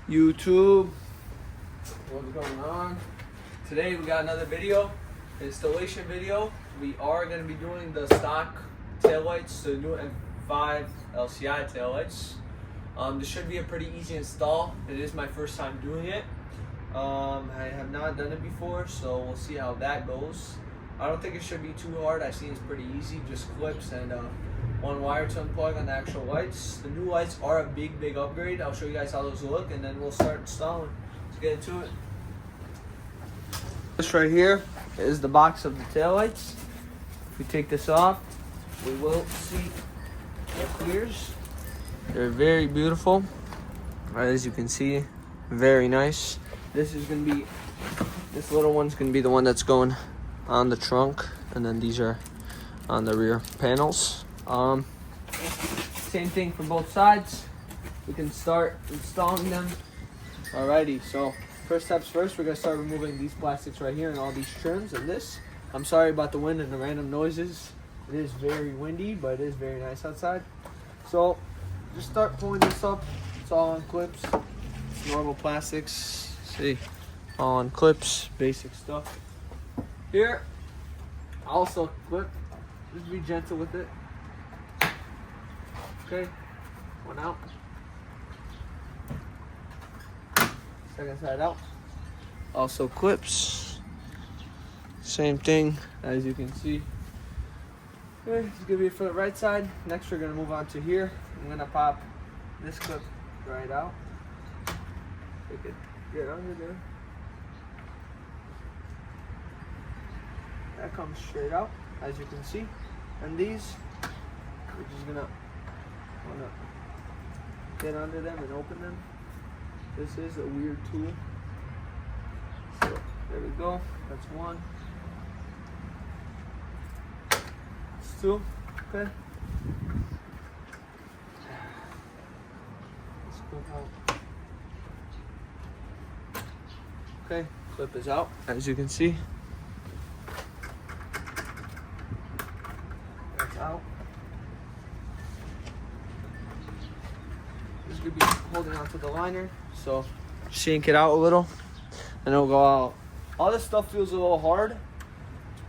YouTube, what's going on? Today we got another video, installation video. We are going to be doing the stock taillights, the new M5 LCI taillights. This should be a pretty easy install. It is my first time doing it. I have not done it before, so we'll see how that goes. I don't think it should be too hard. I see it's pretty easy, just clips and one wire to unplug on the actual lights. The new lights are a big upgrade. I'll show you guys how those look and then we'll start installing. Let's get into it. This right here is the box of the taillights. If we take this off, we will see it clears. They're very beautiful. As you can see, very nice. This little one's gonna be the one that's going on the trunk, and then these are on the rear panels. Same thing for both sides. We can start installing them. Alrighty, so first steps first, we're gonna start removing these plastics right here and all these trims and this. I'm sorry about the wind and the random noises. It is very windy, but it is very nice outside. So just start pulling this up. It's all on clips. It's normal plastics. See, all on clips, basic stuff. Here, also clip. Just be gentle with it. Okay, one out. Second side out. Also clips. Same thing, as you can see. Okay, it's gonna be for the right side. Next, we're gonna move on to here. I'm gonna pop this clip right out. We could get under there. That comes straight out, as you can see. And these, we're just gonna get under them and open them. This is a weird tool. So there we go. That's one. That's two. Okay. Let's clip out. Okay, clip is out, as you can see. That's out. This could be holding onto the liner, so shank it out a little and it'll go out. All this stuff feels a little hard to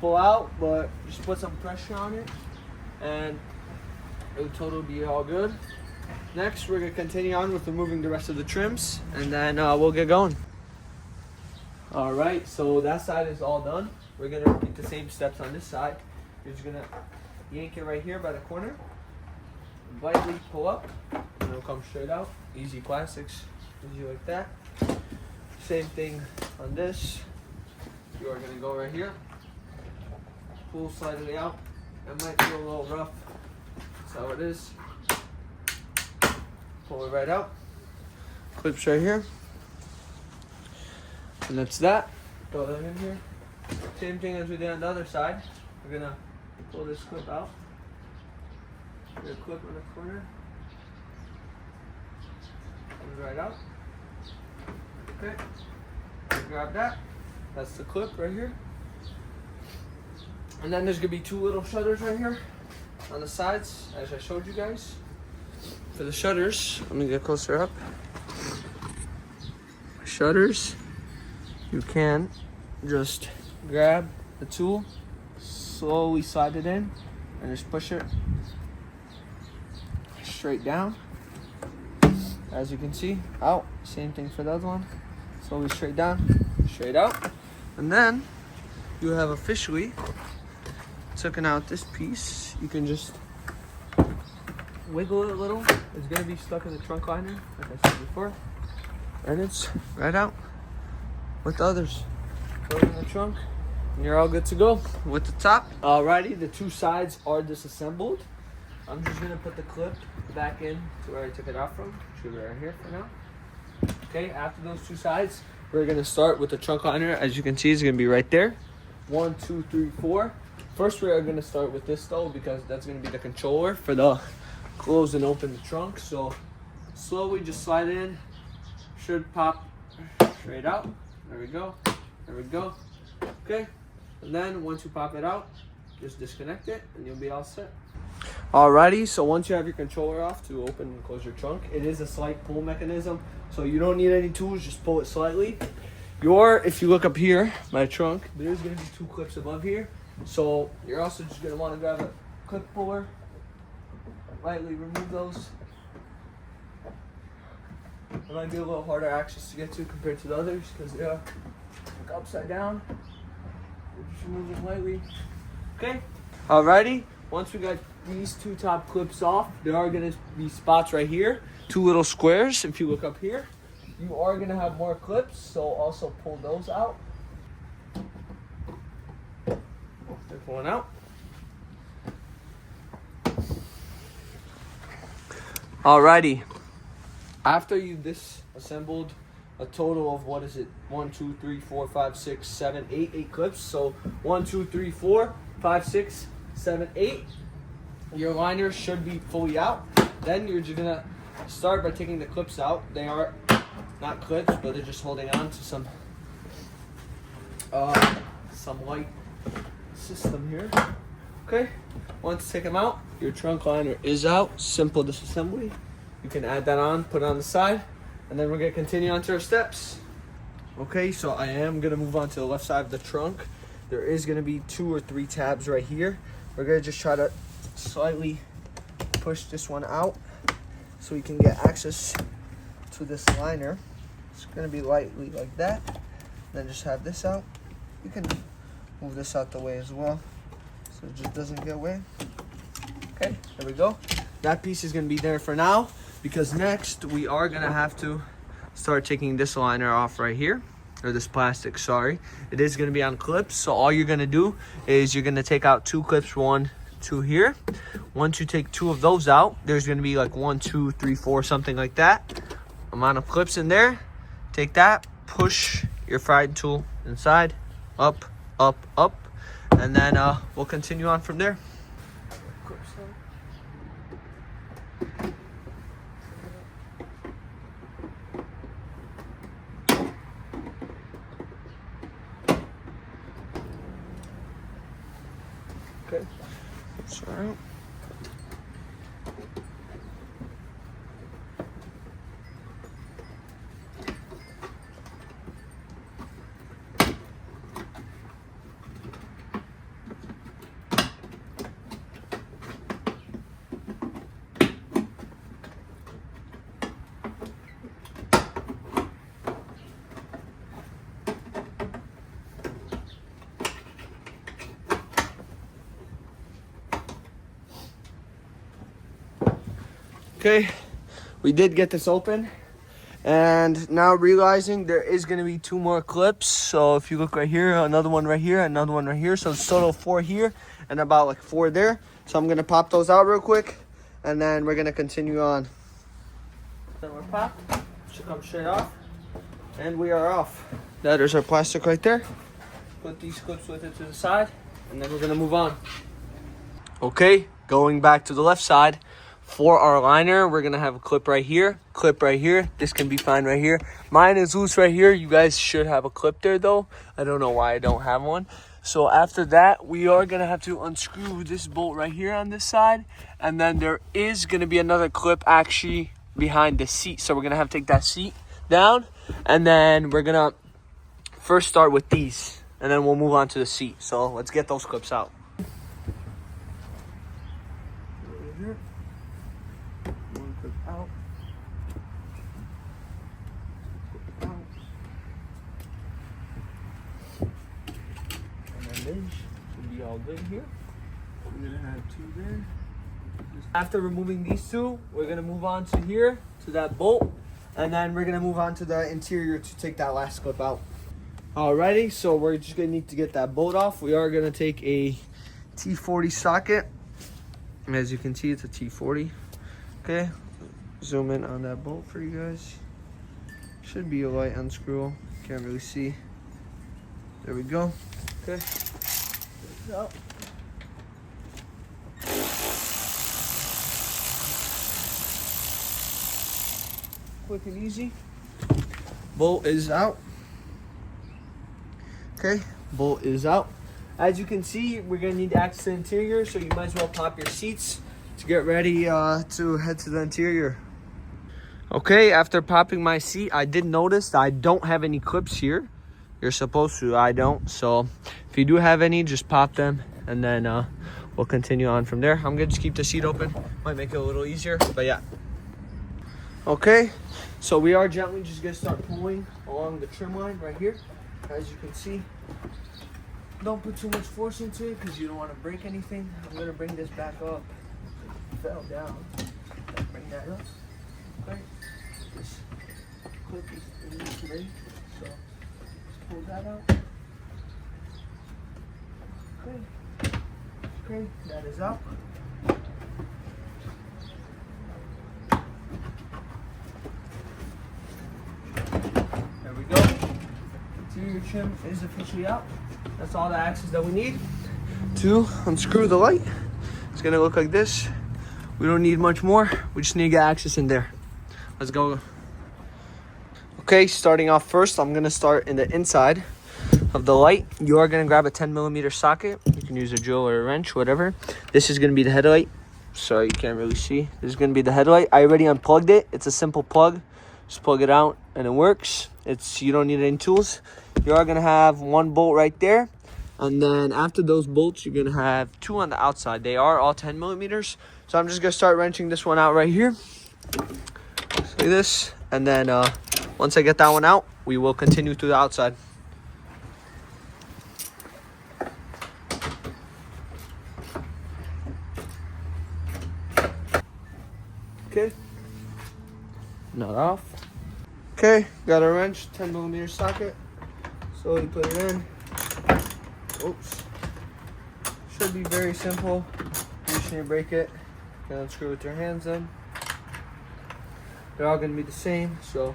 pull out, but just put some pressure on it and it'll totally be all good. Next, we're gonna continue on with removing the rest of the trims and then we'll get going. All right, so that side is all done. We're gonna repeat the same steps on this side. You're just gonna yank it right here by the corner, lightly pull up, and it'll come straight out. Easy plastics, easy like that. Same thing on this. You are gonna go right here, pull slightly out. It might feel a little rough. That's how it is. Pull it right out. Clips right here. And that's that. Throw them in here. Same thing as we did on the other side. We're gonna pull this clip out. Get a clip on the corner. Comes right out. Okay. Grab that. That's the clip right here. And then there's gonna be two little shutters right here on the sides, as I showed you guys. For the shutters, let me get closer up. Shutters, you can just grab the tool, slowly slide it in, and just push it straight down. As you can see, out. Same thing for the other one. Slowly straight down, straight out. And then you have officially taken out this piece. You can just wiggle it a little. It's gonna be stuck in the trunk liner, like I said before. And it's right out with the others. Put it in the trunk, and you're all good to go with the top. Alrighty, the two sides are disassembled. I'm just gonna put the clip back in to where I took it out from. Should be right here for now. Okay, after those two sides, we're gonna start with the trunk liner. As you can see, it's gonna be right there. 1, 2, 3, 4. First, we are gonna start with this though, because that's gonna be the controller for the close and open the trunk. So slowly just slide it in. Should pop straight out. There we go. There we go. Okay. And then once you pop it out, just disconnect it and you'll be all set. Alrighty, so once you have your controller off to open and close your trunk, it is a slight pull mechanism, so you don't need any tools, just pull it slightly. If you look up here, my trunk, there's going to be 2 clips above here, so you're also just going to want to grab a clip puller, lightly remove those. It might be a little harder access to get to compared to the others because they are upside down. We'll just remove them lightly. Okay, alrighty. Once we got these 2 top clips off, there are going to be spots right here, 2 little squares. If you look up here, you are going to have more clips, so also pull those out. They're pulling out. Alrighty. After you disassembled a total of, 1, 2, 3, 4, 5, 6, 7, 8 clips. So 1, 2, 3, 4, 5, 6, 7, 8. Your liner should be fully out. Then you're just gonna start by taking the clips out. They are not clips, but they're just holding on to some light system here. Okay. Once you take them out, your trunk liner is out. Simple disassembly. You can add that on, put it on the side, and then we're gonna continue on to our steps. Okay, so I am gonna move on to the left side of the trunk. There is gonna be 2 or 3 tabs right here. We're gonna just try to slightly push this one out so we can get access to this liner. It's gonna be lightly like that. Then just have this out. You can move this out the way as well so it just doesn't get away. Okay, there we go. That piece is gonna be there for now, because next we are gonna have to start taking this liner off right here, or this plastic, sorry. It is gonna be on clips, so all you're gonna do is you're gonna take out 2 clips, 1, 2 here. Once you take 2 of those out, there's gonna be like 1, 2, 3, 4, something like that amount of clips in there. Take that, push your fried tool inside, up, up, up, and then we'll continue on from there. Okay, that's all right. Okay, we did get this open, and now realizing there is going to be 2 more clips. So if you look right here, another one right here, another one right here. So it's total 4 here and about like 4 there. So I'm going to pop those out real quick, and then we're going to continue on. Then we're popped, should come straight off, and we are off. There's our plastic right there. Put these clips with it to the side, and then we're going to move on. Okay, going back to the left side. For our liner, we're gonna have a clip right here, clip right here. This can be fine right here. Mine is loose right here. You guys should have a clip there though. I don't know why I don't have one. So after that, we are gonna have to unscrew this bolt right here on this side. And then there is gonna be another clip actually behind the seat. So we're gonna have to take that seat down. And then we're gonna first start with these. And then we'll move on to the seat. So let's get those clips out. One clip out. Clip out. And then this should be all good here. We're gonna have 2 there. After removing these 2, we're gonna move on to here, to that bolt, and then we're gonna move on to the interior to take that last clip out. Alrighty, so we're just gonna need to get that bolt off. We are gonna take a T40 socket. As you can see, it's a T40. Okay, zoom in on that bolt for you guys. Should be a light unscrew. Can't really see. There we go. Okay. Out. Quick and easy. Bolt is out. Okay, bolt is out. As you can see, we're gonna need access to the interior, so you might as well pop your seats to get ready to head to the interior. Okay, after popping my seat, I did notice that I don't have any clips here. You're supposed to, I don't. So if you do have any, just pop them, and then we'll continue on from there. I'm gonna just keep the seat open. Might make it a little easier, but yeah. Okay, so we are gently just gonna start pulling along the trim line right here. As you can see, don't put too much force into it because you don't want to break anything. I'm gonna bring this back up. It fell down. Bring that up. Okay. This clip is in this way, so just pull that out. Okay. Okay, that is out. There we go. Interior trim is officially out. That's all the axes that we need to unscrew the light. It's gonna look like this. We don't need much more. We just need to get axis in there. Let's go. Okay, starting off first, I'm gonna start in the inside of the light. You are gonna grab a 10mm socket. You can use a drill or a wrench, whatever. This is gonna be the headlight. Sorry, you can't really see. This is gonna be the headlight. I already unplugged it. It's a simple plug. Just plug it out and it works. You don't need any tools. You are gonna have one bolt right there. And then after those bolts, you're gonna have two on the outside. They are all 10mm. So I'm just gonna start wrenching this one out right here. Just like this. And then once I get that one out, we will continue to the outside. Okay. Not off. Okay, got a wrench, 10mm socket. Slowly put it in. Oops. Should be very simple. You just need to break it. You can unscrew with your hands in. They're all gonna be the same, so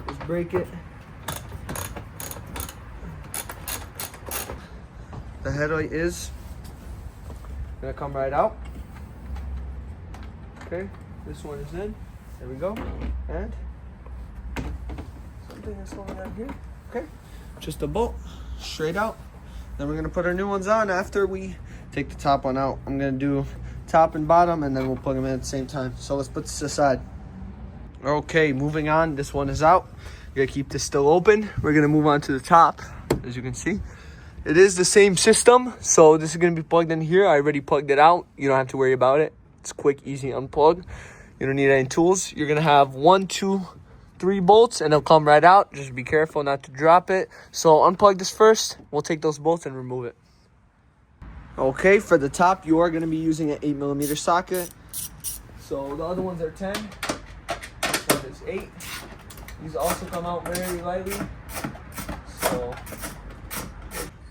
just break it. The headlight is gonna come right out. Okay, this one is in. There we go. And something is going on here. Okay, just a bolt straight out. Then we're gonna put our new ones on after we take the top one out. I'm gonna do top and bottom, and then we'll plug them in at the same time. So let's put this aside. Okay, moving on. This one is out. We're gonna keep this still open. We're gonna move on to the top. As you can see, it is the same system. So this is gonna be plugged in here. I already plugged it out. You don't have to worry about it. It's quick, easy unplug. You don't need any tools. You're gonna have 1, 2, 3 bolts, and they'll come right out. Just be careful not to drop it. So unplug this first. We'll take those bolts and remove it. Okay, for the top, you are gonna be using an 8mm socket. So the other ones are 10. This one is 8. These also come out very lightly. So,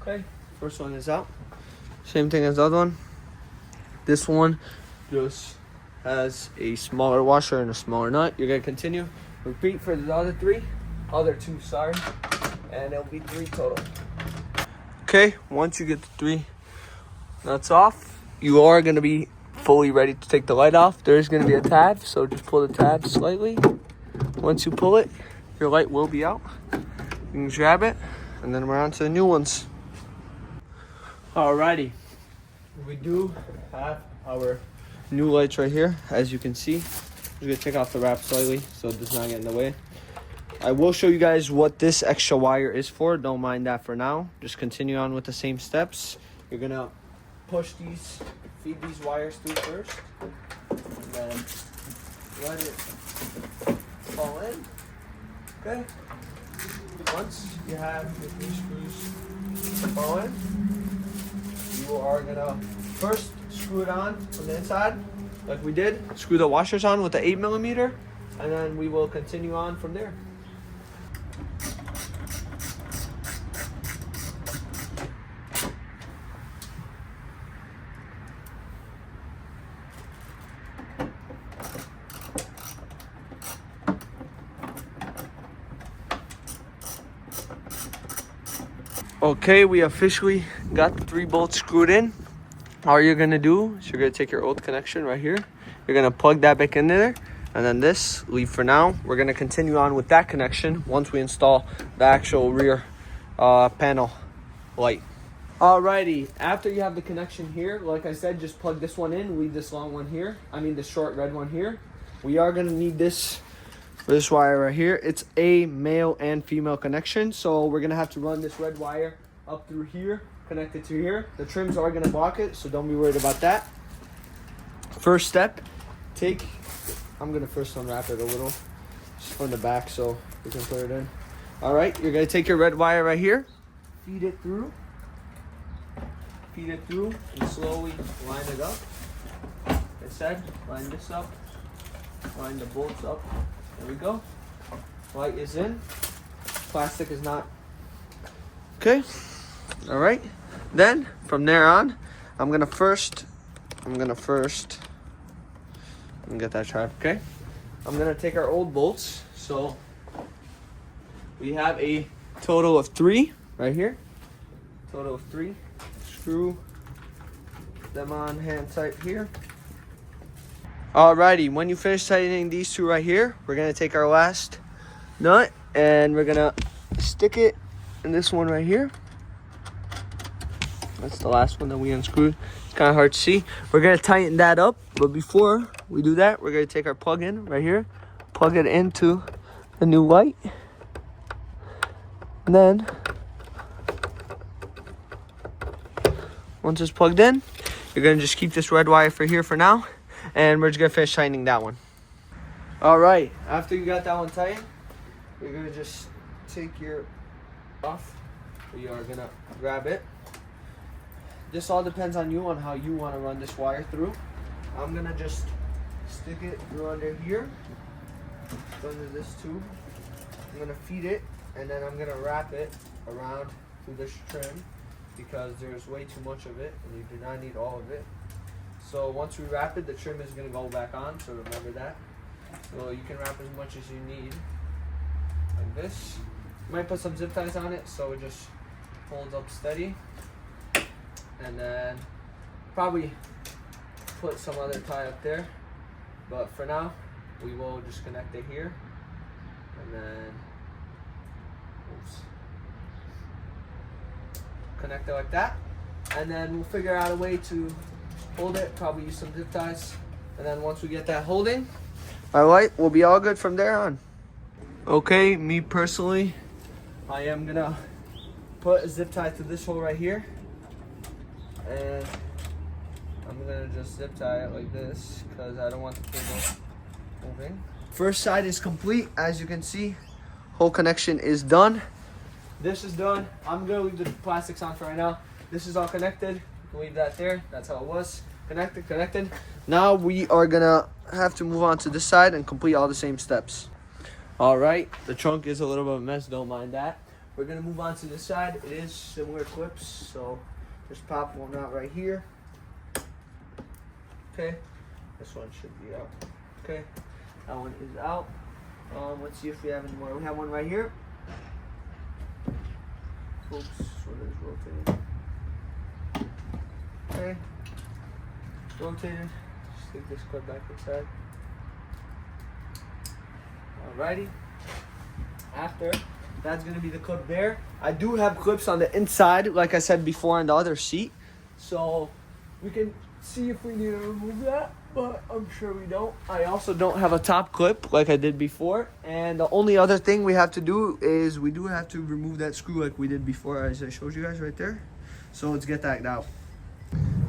okay, first one is out. Same thing as the other one. This one just has a smaller washer and a smaller nut. You're gonna continue. Repeat for the other two, sorry. And it'll be 3 total. Okay, once you get the 3 nuts off, you are gonna be fully ready to take the light off. There's gonna be a tab, so just pull the tab slightly. Once you pull it, your light will be out. You can grab it, and then we're on to the new ones. Alrighty, we do have our new lights right here. As you can see, I'm gonna take off the wrap slightly so it does not get in the way. I will show you guys what this extra wire is for. Don't mind that for now. Just continue on with the same steps. You're gonna feed these wires through first, and then let it fall in. Okay. Once you have your 3 screws fall in, you are gonna first screw it on from the inside, like we did. Screw the washers on with the 8mm, and then we will continue on from there. Okay, we officially got the 3 bolts screwed in. All you're gonna do is you're gonna take your old connection right here. You're gonna plug that back in there, and then this, leave for now. We're gonna continue on with that connection once we install the actual rear panel light. Alrighty, after you have the connection here, like I said, just plug this one in, leave this long one here. I mean the short red one here. We are gonna need this wire right here. It's a male and female connection, so we're gonna have to run this red wire up through here, connect it to here. The trims are gonna block it, so don't be worried about that. First step, I'm gonna first unwrap it a little, just from the back so we can put it in. Alright, you're gonna take your red wire right here, feed it through, and slowly line it up. Like I said, line this up, line the bolts up. There we go. Light is in. Plastic is not. Okay. All right. Then from there on, I'm gonna get that sharp. Okay. I'm gonna take our old bolts. So we have a total of 3 right here. Total of 3. Screw them on hand tight here. Alrighty, when you finish tightening these 2 right here, we're gonna take our last nut and we're gonna stick it in this one right here. That's the last one that we unscrewed. It's kind of hard to see. We're gonna tighten that up, but before we do that, we're gonna take our plug in right here, plug it into the new light, and then once it's plugged in, you're gonna just keep this red wire for here for now, and we're just gonna finish tightening that one. All right, after you got that one tightened, you're gonna just take your off. You are gonna grab it. This all depends on you, on how you want to run this wire through. I'm gonna just stick it through under here, under this tube. I'm gonna feed it, and then I'm gonna wrap it around through this trim because there's way too much of it, and you do not need all of it. So once we wrap it, the trim is gonna go back on, so remember that. So you can wrap as much as you need, like this. You might put some zip ties on it so it just holds up steady. And then probably put some other tie up there. But for now, we will just connect it here. And then, connect it like that. And then we'll figure out a way to hold it, probably use some zip ties. And then once we get that holding, all right, we'll be all good from there on. Okay, me personally, I am gonna put a zip tie to this hole right here. And I'm gonna just zip tie it like this because I don't want the cable moving. First side is complete. As you can see, whole connection is done. This is done. I'm gonna leave the plastics on for right now. This is all connected. You can leave that there. That's how it was. Connected. Now we are gonna have to move on to this side and complete all the same steps. All right, the trunk is a little bit of a mess, don't mind that. We're gonna move on to this side. It is similar clips, so just pop one out right here. Okay, this one should be out. Okay, that one is out. Let's see if we have any more. We have one right here. Oops, so it is rotating. Okay, rotated. Stick this clip back inside. Alrighty. After, that's gonna be the clip there. I do have clips on the inside, like I said before, on the other seat. So we can see if we need to remove that, but I'm sure we don't. I also don't have a top clip like I did before. And the only other thing we have to do is we do have to remove that screw like we did before, as I showed you guys right there. So let's get that out.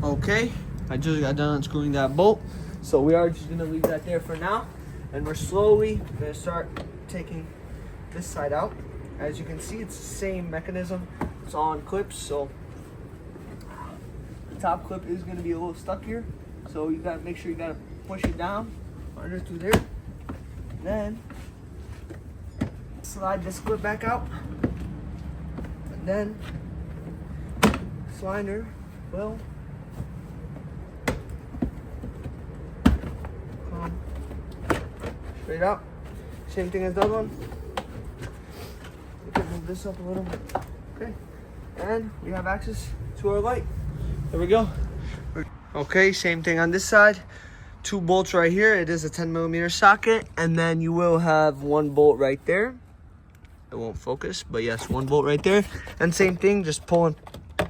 Okay, I just got done unscrewing that bolt. So we are just gonna leave that there for now. And we're slowly gonna start taking this side out. As you can see, it's the same mechanism. It's all on clips, so the top clip is gonna be a little stuck here. So you gotta make sure you gotta push it down under through there. Then slide this clip back out. And then slider will come straight up. Same thing as the other one. We can move this up a little. Okay. And we have access to our light. There we go. Okay, same thing on this side. 2 bolts right here. It is a 10mm socket. And then you will have 1 bolt right there. It won't focus, but yes, 1 bolt right there. And same thing, just pull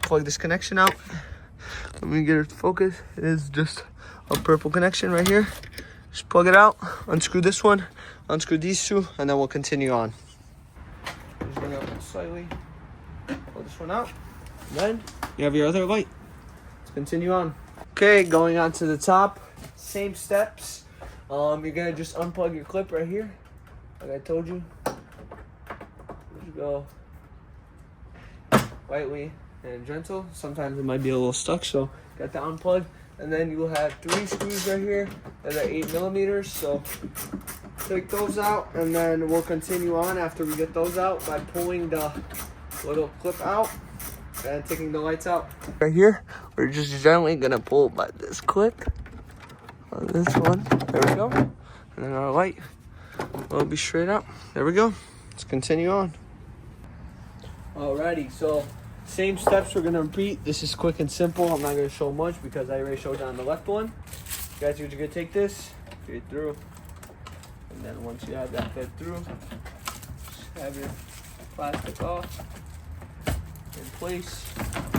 plug this connection out. Let me get it focused. It is just a purple connection right here. Just plug it out, unscrew this one, unscrew these two, and then we'll continue on. Just gonna slightly pull this one out. And then you have your other light. Let's continue on. Okay, going on to the top. Same steps. You're gonna just unplug your clip right here, like I told you. Just go lightly and gentle. Sometimes it might be a little stuck, so got to unplug. And then you will have 3 screws right here that are 8 millimeters. So take those out, and then we'll continue on after we get those out by pulling the little clip out and taking the lights out. Right here, we're just gently gonna pull by this clip on this one. There we go. And then our light will be straight out. There we go. Let's continue on. Alrighty, so same steps we're gonna repeat. This is quick and simple. I'm not gonna show much because I already showed you on the left one. Guys, you're gonna take this, feed it through, and then once you have that fed through, just have your plastic off, in place.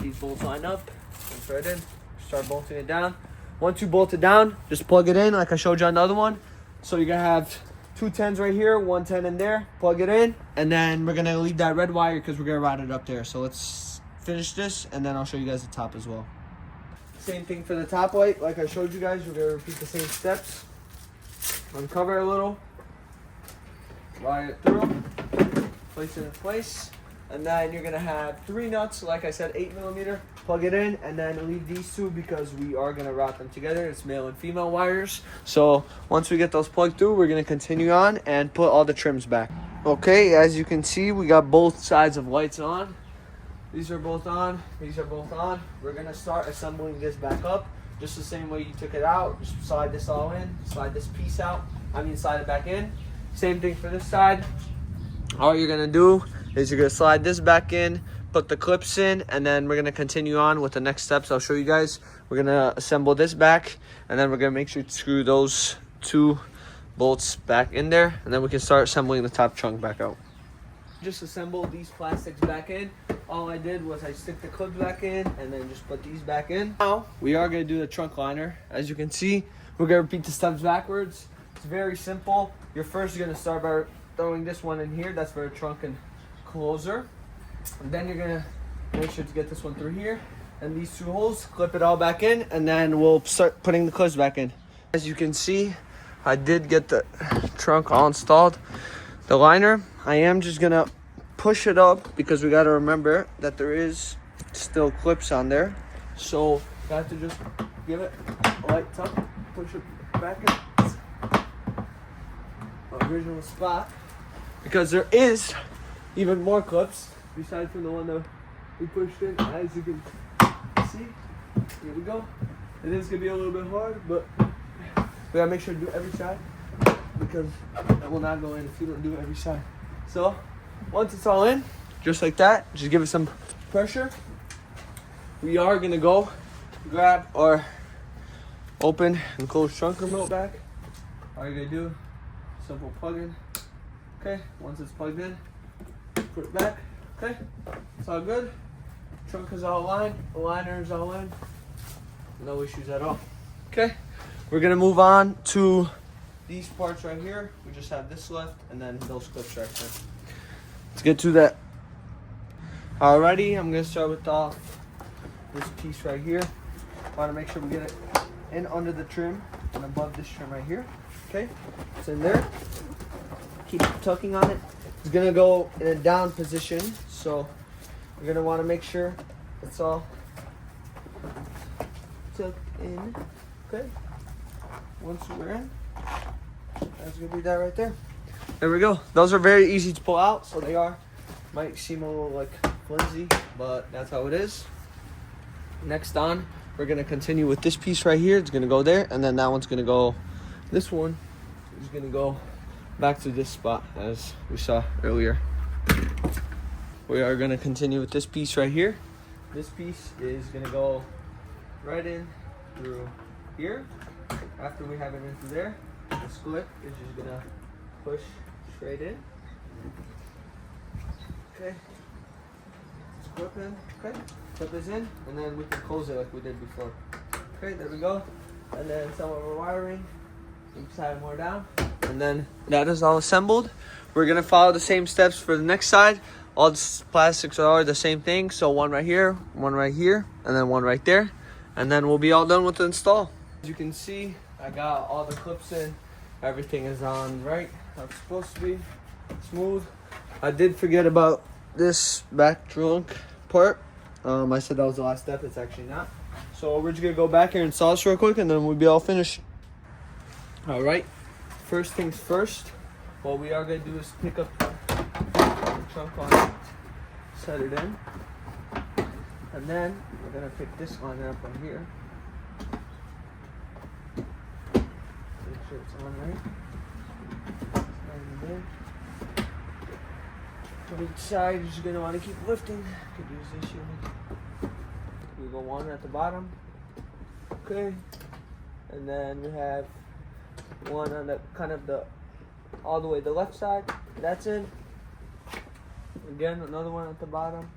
These bolts line up, and right in. Start bolting it down. Once you bolt it down, just plug it in like I showed you on the other one. So you're gonna have 2 10s right here, 1 10 in there. Plug it in, and then we're gonna leave that red wire because we're gonna route it up there. So let's finish this, and then I'll show you guys the top as well. Same thing for the top light, like I showed you guys. We're gonna repeat the same steps. Uncover a little, wire it through, place it in place, and then you're gonna have 3 nuts, like I said, 8 millimeter. Plug it in, and then leave these 2 because we are gonna route them together. It's male and female wires. So once we get those plugged through, we're gonna continue on and put all the trims back. Okay, as you can see, we got both sides of lights on. These are both on, these are both on. We're gonna start assembling this back up just the same way you took it out. Just slide this all in, slide this piece out, slide it back in. Same thing for this side. All you're gonna do is you're gonna slide this back in, put the clips in, and then we're gonna continue on with the next steps. I'll show you guys. We're gonna assemble this back, and then we're gonna make sure to screw those 2 bolts back in there, and then we can start assembling the top trunk back out. Just assemble these plastics back in. All I did was I stick the clips back in and then just put these back in. Now we are gonna do the trunk liner. As you can see, we're gonna repeat the steps backwards. It's very simple. You're first gonna start by throwing this one in here. That's for a trunk and closer. And then you're gonna make sure to get this one through here, and these 2 holes, clip it all back in, and then we'll start putting the clips back in. As you can see, I did get the trunk all installed. The liner, I am just gonna push it up because we gotta remember that there is still clips on there. So you have to just give it a light tug, push it back in its original spot, because there is even more clips besides from the one that we pushed in. As you can see, here we go. It is gonna be a little bit hard, but we gotta make sure to do every side because it will not go in if you don't do every side. So once it's all in, just like that, just give it some pressure. We are gonna go grab our open and close trunk remote back. All you're gonna do, simple plug in. Okay, once it's plugged in, put it back. Okay, it's all good. Trunk is all lined, the liner is all in. No issues at all. Okay, we're gonna move on to these parts right here. We just have this left, and then those clips right there. Let's get to that. Alrighty, I'm gonna start with this piece right here. Want to make sure we get it in under the trim and above this trim right here. Okay, it's in there. Keep tucking on it. It's gonna go in a down position, so you're gonna want to make sure it's all tucked in. Okay, once we're in, that's gonna be that right there. There we go. Those are very easy to pull out, so they might seem a little like flimsy, but that's how it is. Next on, we're gonna continue with this piece right here. It's gonna go there, and then that one's gonna go. This one is gonna go back to this spot as we saw earlier. We are gonna continue with this piece right here. This piece is gonna go right in through here. After we have it in through there, the split is just gonna push straight in. Okay, clip in. Okay, clip this in, and then we can close it like we did before. Okay, there we go. And then some of our wiring, inside more down. And then that is all assembled. We're gonna follow the same steps for the next side. All the plastics are the same thing. So one right here, and then one right there. And then we'll be all done with the install. As you can see, I got all the clips in. Everything is on right how it's supposed to be, smooth. I did forget about this back trunk part. I said that was the last step. It's actually not. So we're just gonna go back here and install this real quick, and then we'll be all finished. All right. First things first. What we are gonna do is pick up the trunk on it, set it in, and then we're gonna pick this one up on here. Make sure it's on right. On each side, you're just gonna want to keep lifting. Could use this unit. We go one at the bottom. Okay, and then we have one on the kind of the all the way the left side. That's in. Again, another one at the bottom.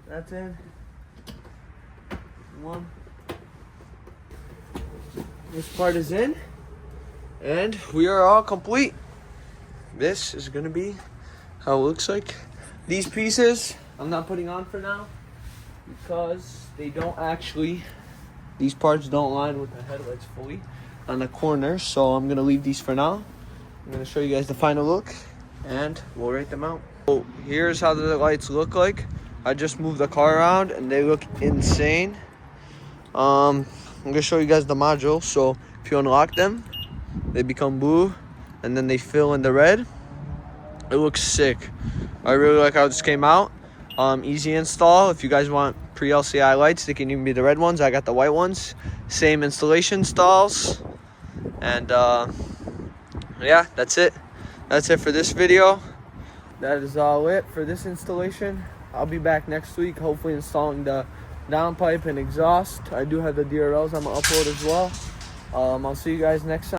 That's in. One. This part is in, and we are all complete. This is gonna be how it looks like. These pieces I'm not putting on for now because they don't actually, these parts don't line with the headlights fully on the corner, so I'm gonna leave these for now. I'm gonna show you guys the final look and we'll rate them out. So here's how the lights look like. I just moved the car around and they look insane. I'm gonna show you guys the module. So if you unlock them, they become blue and then they fill in the red. It looks sick. I really like how this came out. Easy install. If you guys want pre-LCI lights, they can even be the red ones. I got the white ones. Same installation stalls. And yeah, that's it. That's it for this video. That is all it for this installation. I'll be back next week, hopefully installing the downpipe and exhaust. I do have the DRLs I'm gonna upload as well. I'll see you guys next time.